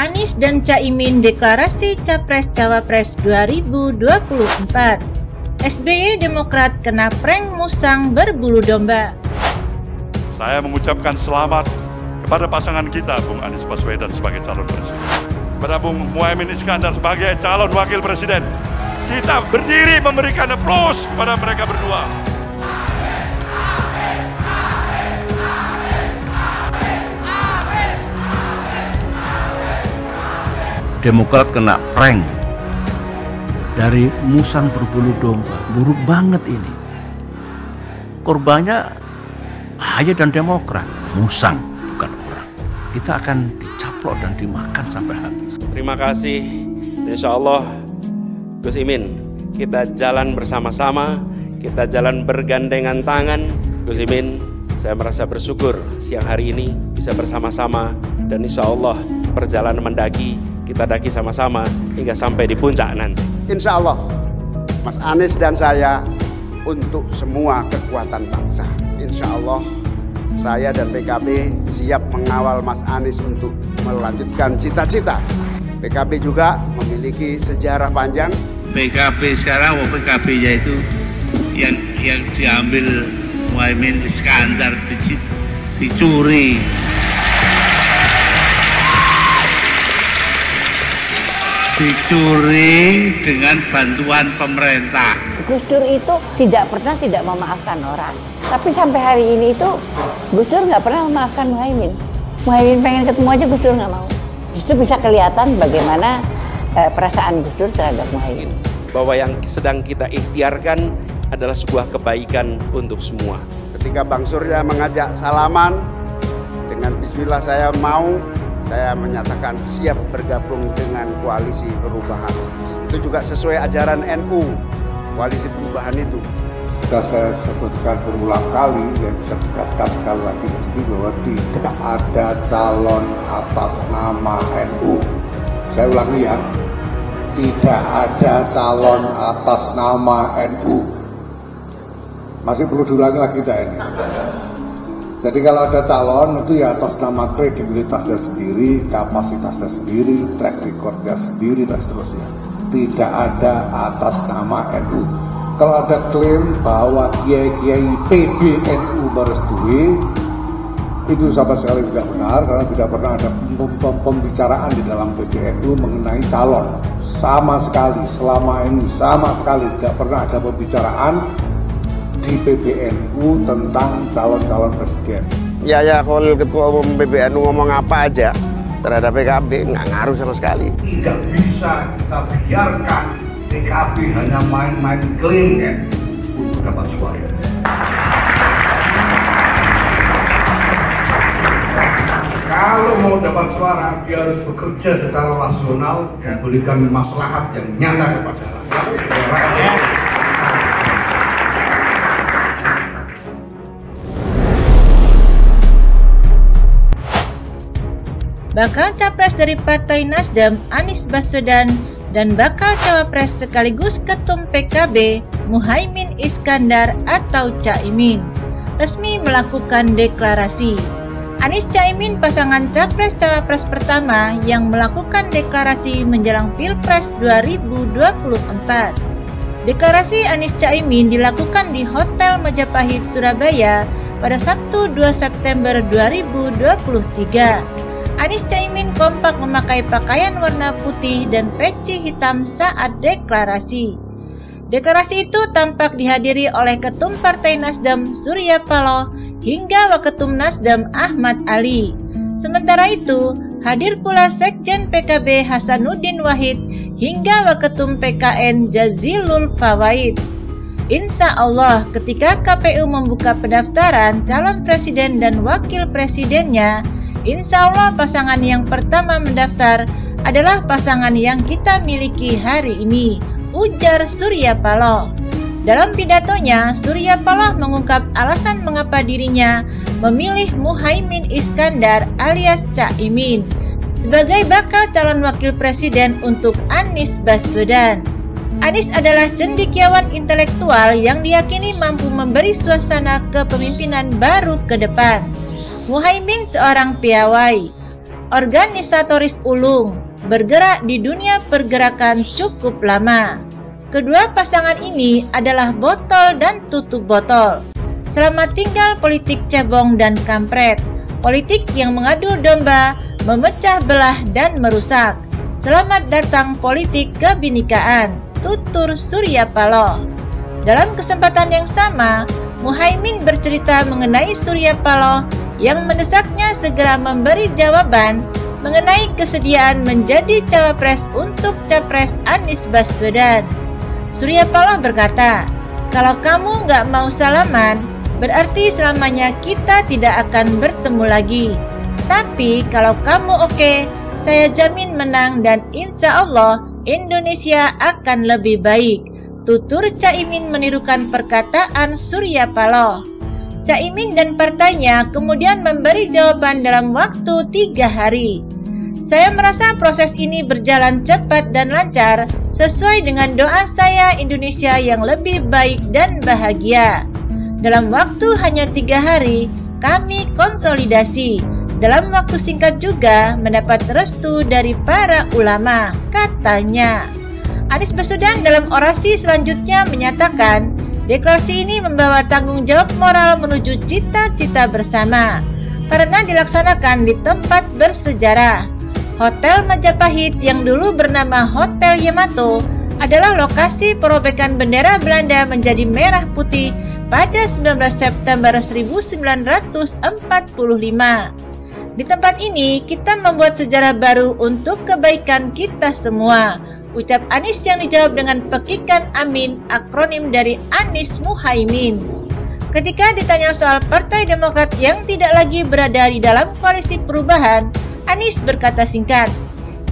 Anies dan Caimin deklarasi Capres-Cawapres 2024. SBY Demokrat kena prank musang berbulu domba. Saya mengucapkan selamat kepada pasangan kita, Bung Anies Baswedan sebagai calon presiden, kepada Bung Muhaimin Iskandar sebagai calon wakil presiden. Kita berdiri memberikan aplaus kepada mereka berdua. Demokrat kena prank dari musang berbulu domba. Buruk banget ini. Korbannya Ahy dan Demokrat. Musang, bukan orang. Kita akan dicaplok dan dimakan sampai habis. Terima kasih. Insya Allah Gus Imin, kita jalan bersama-sama, kita jalan bergandengan tangan. Gus Imin, saya merasa bersyukur siang hari ini bisa bersama-sama, dan insya Allah perjalanan mendaki kita daki sama-sama hingga sampai di puncak nanti. Insya Allah, Mas Anies dan saya untuk semua kekuatan bangsa. Insya Allah, saya dan PKB siap mengawal Mas Anies untuk melanjutkan cita-cita. PKB juga memiliki sejarah panjang. PKB sekarang, PKB-nya itu yang diambil Muhaimin Iskandar dicuri. Dicuri dengan bantuan pemerintah. Gus Dur itu tidak pernah tidak memaafkan orang. Tapi sampai hari ini itu Gus Dur nggak pernah memaafkan Muhaimin. Muhaimin pengen ketemu aja Gus Dur nggak mau. Justru bisa kelihatan bagaimana perasaan Gus Dur terhadap Muhaimin. Bahwa yang sedang kita ikhtiarkan adalah sebuah kebaikan untuk semua. Ketika Bang Surya mengajak salaman, dengan bismillah saya menyatakan siap bergabung dengan koalisi perubahan. Itu juga sesuai ajaran NU, koalisi perubahan itu. Sudah saya sebutkan berulang kali, dan bisa tegaskan sekali lagi di sini bahwa tidak ada calon atas nama NU. Saya ulangi ya, tidak ada calon atas nama NU. Masih perlu diulangi lagi dah ini. Jadi kalau ada calon itu ya atas nama kredibilitasnya sendiri, kapasitasnya sendiri, track recordnya sendiri, dan seterusnya. Tidak ada atas nama NU. Kalau ada klaim bahwa kiai-kiai PBNU merestui, itu sama sekali tidak benar, karena tidak pernah ada pembicaraan di dalam PBNU mengenai calon. Sama sekali, selama ini sama sekali tidak pernah ada pembicaraan di PBNU tentang calon-calon presiden. Ya kalau ketua umum PBNU ngomong apa aja terhadap PKB nggak ngaruh sama sekali. Tidak bisa kita biarkan PKB hanya main-main klaim kan untuk dapat suara. Kalau mau dapat suara, dia harus bekerja secara rasional dan berikan maslahat yang nyata kepada rakyat. Bakal capres dari Partai Nasdem Anies Baswedan dan bakal cawapres sekaligus ketum PKB Muhaimin Iskandar atau Caimin resmi melakukan deklarasi. Anies Caimin pasangan capres-cawapres pertama yang melakukan deklarasi menjelang Pilpres 2024. Deklarasi Anies Caimin dilakukan di Hotel Majapahit, Surabaya pada Sabtu 2 September 2023. Anies Caimin kompak memakai pakaian warna putih dan peci hitam saat deklarasi. Deklarasi itu tampak dihadiri oleh Ketum Partai Nasdem Surya Paloh hingga Waketum Nasdem Ahmad Ali. Sementara itu, hadir pula Sekjen PKB Hasanuddin Wahid hingga Waketum PKN Jazilul Fawaid. Insya Allah, ketika KPU membuka pendaftaran calon presiden dan wakil presidennya, insya Allah pasangan yang pertama mendaftar adalah pasangan yang kita miliki hari ini, ujar Surya Paloh. Dalam pidatonya, Surya Paloh mengungkap alasan mengapa dirinya memilih Muhaimin Iskandar alias Caimin sebagai bakal calon wakil presiden untuk Anies Baswedan. Anies adalah cendekiawan intelektual yang diyakini mampu memberi suasana kepemimpinan baru ke depan. Muhaimin seorang piawai. organisatoris ulung, bergerak di dunia pergerakan cukup lama. Kedua pasangan ini adalah botol dan tutup botol. Selamat tinggal politik cebong dan kampret, politik yang mengadu domba, memecah belah dan merusak. Selamat datang politik kebinekaan, tutur Surya Paloh. Dalam kesempatan yang sama, Muhaimin bercerita mengenai Surya Paloh yang mendesaknya segera memberi jawaban mengenai kesediaan menjadi cawapres untuk capres Anies Baswedan. Surya Paloh berkata, "Kalau kamu nggak mau salaman, berarti selamanya kita tidak akan bertemu lagi. Tapi kalau kamu oke, saya jamin menang dan insya Allah Indonesia akan lebih baik." Tutur Caimin menirukan perkataan Surya Paloh. Caimin dan partainya kemudian memberi jawaban dalam waktu 3 hari. Saya merasa proses ini berjalan cepat dan lancar sesuai dengan doa saya Indonesia yang lebih baik dan bahagia. Dalam waktu hanya 3 hari, kami konsolidasi. Dalam waktu singkat juga mendapat restu dari para ulama, katanya. Anies Baswedan dalam orasi selanjutnya menyatakan, deklarasi ini membawa tanggung jawab moral menuju cita-cita bersama karena dilaksanakan di tempat bersejarah. Hotel Majapahit yang dulu bernama Hotel Yamato adalah lokasi perobekan bendera Belanda menjadi merah putih pada 19 September 1945. Di tempat ini kita membuat sejarah baru untuk kebaikan kita semua, ucap Anies yang dijawab dengan pekikan amin, akronim dari Anies Muhaimin. Ketika ditanya soal Partai Demokrat yang tidak lagi berada di dalam koalisi perubahan, Anies berkata singkat,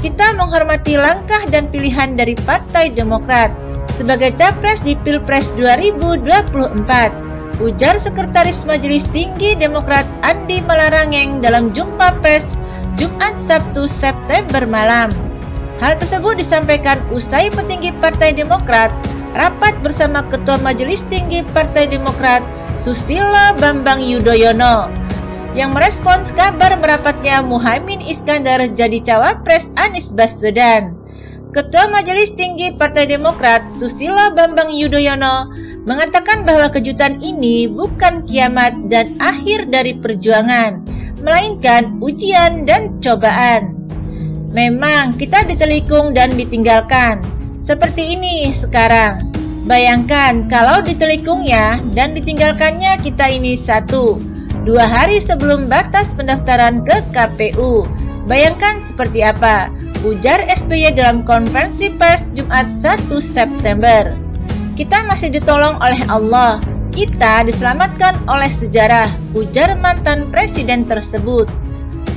"Kita menghormati langkah dan pilihan dari Partai Demokrat sebagai capres di Pilpres 2024, ujar Sekretaris Majelis Tinggi Demokrat Andi Malarangeng dalam jumpa pers Jumat Sabtu September malam. Hal tersebut disampaikan usai petinggi Partai Demokrat rapat bersama Ketua Majelis Tinggi Partai Demokrat Susilo Bambang Yudhoyono yang merespons kabar merapatnya Muhaimin Iskandar jadi cawapres Anies Baswedan. Ketua Majelis Tinggi Partai Demokrat Susilo Bambang Yudhoyono mengatakan bahwa kejutan ini bukan kiamat dan akhir dari perjuangan, melainkan ujian dan cobaan. Memang kita ditelikung dan ditinggalkan. Seperti ini sekarang. Bayangkan kalau ditelikungnya dan ditinggalkannya kita ini 1-2 hari sebelum batas pendaftaran ke KPU. Bayangkan seperti apa, ujar SBY dalam konferensi pers Jumat 1 September. Kita masih ditolong oleh Allah, kita diselamatkan oleh sejarah, ujar mantan presiden tersebut.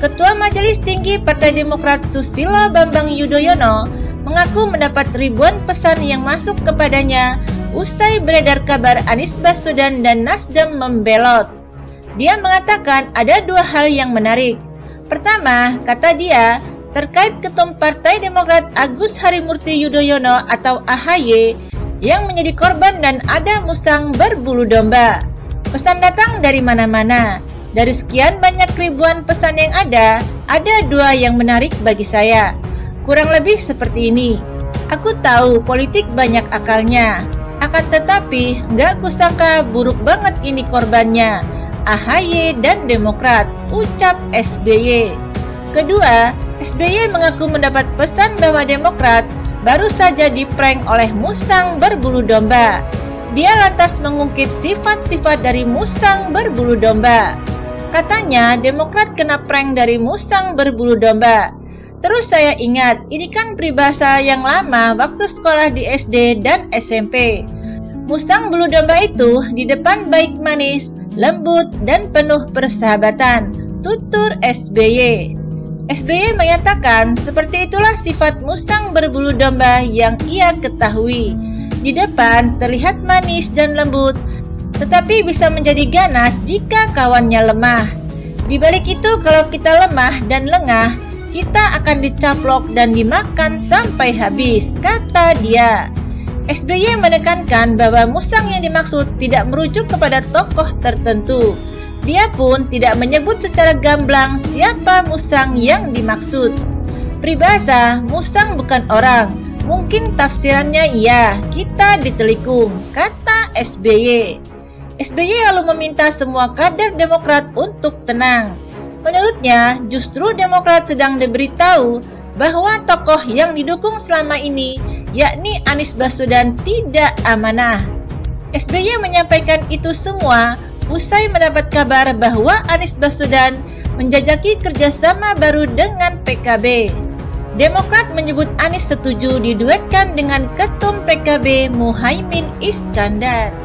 Ketua Majelis Tinggi Partai Demokrat Susilo Bambang Yudhoyono mengaku mendapat ribuan pesan yang masuk kepadanya usai beredar kabar Anies Baswedan dan Nasdem membelot. Dia mengatakan ada 2 hal yang menarik. Pertama, kata dia, terkait Ketum Partai Demokrat Agus Harimurti Yudhoyono atau AHY yang menjadi korban dan ada musang berbulu domba. Pesan datang dari mana-mana. Dari sekian banyak ribuan pesan yang ada 2 yang menarik bagi saya. Kurang lebih seperti ini. Aku tahu politik banyak akalnya, akan tetapi nggak kusangka buruk banget ini korbannya, AHY dan Demokrat, ucap SBY. Kedua, SBY mengaku mendapat pesan bahwa Demokrat baru saja diprank oleh musang berbulu domba. Dia lantas mengungkit sifat-sifat dari musang berbulu domba. Katanya Demokrat kena prank dari musang berbulu domba. Terus saya ingat, ini kan peribahasa yang lama waktu sekolah di SD dan SMP. Musang bulu domba itu di depan baik manis, lembut, dan penuh persahabatan, tutur SBY. SBY menyatakan seperti itulah sifat musang berbulu domba yang ia ketahui. Di depan terlihat manis dan lembut, tetapi bisa menjadi ganas jika kawannya lemah. Di balik itu, kalau kita lemah dan lengah, kita akan dicaplok dan dimakan sampai habis, kata dia. SBY menekankan bahwa musang yang dimaksud tidak merujuk kepada tokoh tertentu. Dia pun tidak menyebut secara gamblang siapa Musang yang dimaksud. Peribahasa, Musang bukan orang. Mungkin tafsirannya iya, kita ditelikung, kata SBY. SBY lalu meminta semua kader Demokrat untuk tenang. Menurutnya, justru Demokrat sedang diberitahu bahwa tokoh yang didukung selama ini, yakni Anies Baswedan, tidak amanah. SBY menyampaikan itu semua usai mendapat kabar bahwa Anies Baswedan menjajaki kerjasama baru dengan PKB. Demokrat menyebut Anies setuju diduetkan dengan Ketum PKB Muhaimin Iskandar.